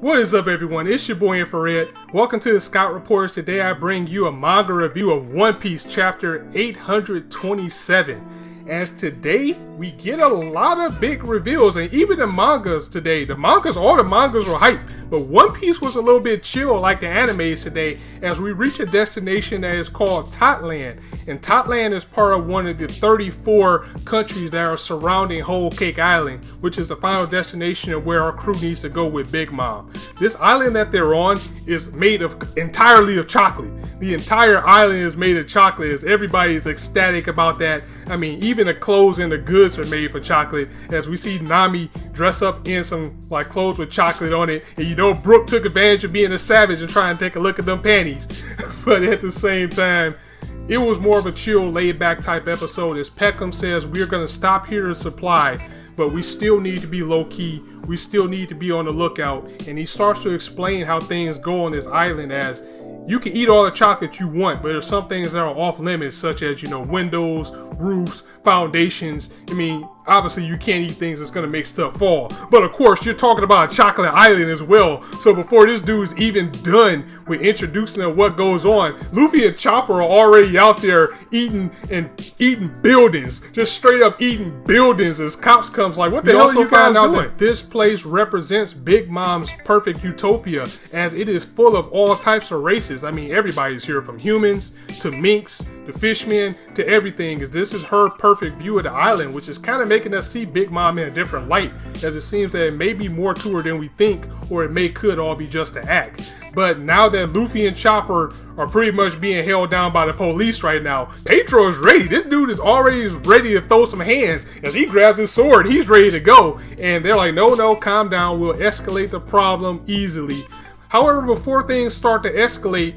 What is up, everyone? It's your boy Infrar-Ed. Welcome to the Scout Reports. Today I bring you a manga review of One Piece chapter 827. As today we get a lot of big reveals, and even the mangas today. All the mangas were hype, but One Piece was a little bit chill like the animes today as we reach a destination that is called Totland. And Totland is part of one of the 34 countries that are surrounding Whole Cake Island, which is the final destination of where our crew needs to go with Big Mom. This island that they're on is made entirely of chocolate. The entire island is made of chocolate, as everybody is ecstatic about that. I mean, even the clothes and the goods are made for chocolate, as we see Nami dress up in some like clothes with chocolate on it, and you know Brooke took advantage of being a savage and trying to take a look at them panties. But at the same time, it was more of a chill, laid back type episode, as Peckham says we're going to stop here to supply, but we still need to be low key, we still need to be on the lookout. And he starts to explain how things go on this island, as you can eat all the chocolate you want, but there's some things that are off limits, such as, you know, windows, roofs, foundations. I mean, obviously you can't eat things that's gonna make stuff fall. But of course, you're talking about a chocolate island as well. So before this dude's even done with introducing what goes on, Luffy and Chopper are already out there eating buildings, just straight up eating buildings. As cops comes like, what the hell are you guys doing? That this place represents Big Mom's perfect utopia, as it is full of all types of races. I mean, everybody's here, from humans to minks to fishmen to everything, as this is her perfect view of the island, which is kind of making us see Big Mom in a different light, as it seems that it may be more to her than we think, or it could all be just an act. But now that Luffy and Chopper are pretty much being held down by the police right now, Pedro is ready. This dude is already ready to throw some hands, as he grabs his sword. He's ready to go, and they're like, no, calm down, we'll escalate the problem easily. However, before things start to escalate,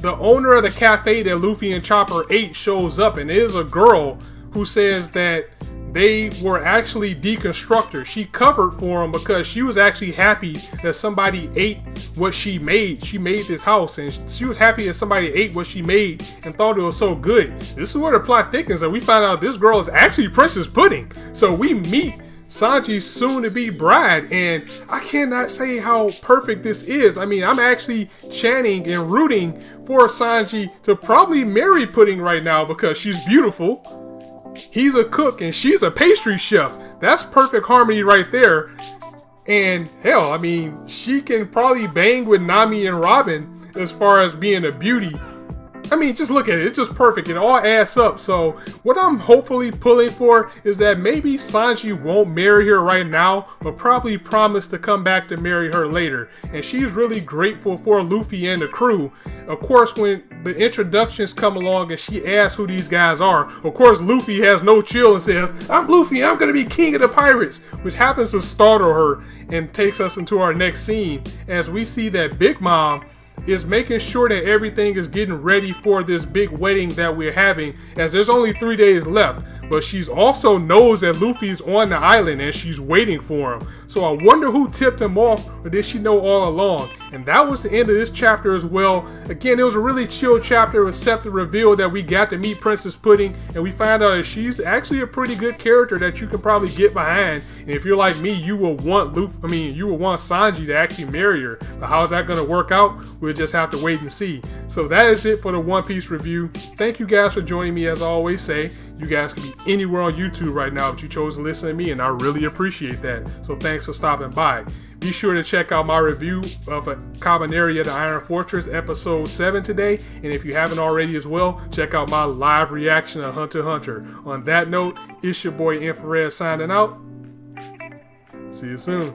the owner of the cafe that Luffy and Chopper ate shows up, and it is a girl who says that they were actually deconstructors. She covered for them because she was actually happy that somebody ate what she made. She made this house, and she was happy that somebody ate what she made and thought it was so good. This is where the plot thickens, and we find out this girl is actually Princess Pudding. So we meet Sanji's soon-to-be bride, and I cannot say how perfect this is. I mean, I'm actually chanting and rooting for Sanji to probably marry Pudding right now, because she's beautiful, he's a cook, and she's a pastry chef. That's perfect harmony right there. And hell, I mean, she can probably bang with Nami and Robin as far as being a beauty. I mean, just look at it. It's just perfect. It all adds up. So what I'm hopefully pulling for is that maybe Sanji won't marry her right now, but probably promise to come back to marry her later. And she's really grateful for Luffy and the crew. Of course, when the introductions come along and she asks who these guys are, of course Luffy has no chill and says, I'm Luffy, I'm going to be king of the pirates, which happens to startle her and takes us into our next scene, as we see that Big Mom is making sure that everything is getting ready for this big wedding that we're having, as there's only 3 days left. But she's also knows that Luffy's on the island and she's waiting for him. So I wonder who tipped him off, or did she know all along? And that was the end of this chapter as well. Again, it was a really chill chapter, except the reveal that we got to meet Princess Pudding, and we find out that she's actually a pretty good character that you can probably get behind. And if you're like me, you will want Sanji to actually marry her. But how's that going to work out? We'll just have to wait and see. So that is it for the One Piece review. Thank you guys for joining me. As I always say, you guys can be anywhere on YouTube right now, but you chose to listen to me, and I really appreciate that. So thanks for stopping by. Be sure to check out my review of a Cabaneri of the Iron Fortress episode 7 today. And if you haven't already as well, check out my live reaction of Hunter x Hunter. On that note, it's your boy Infrar-Ed signing out. See you soon.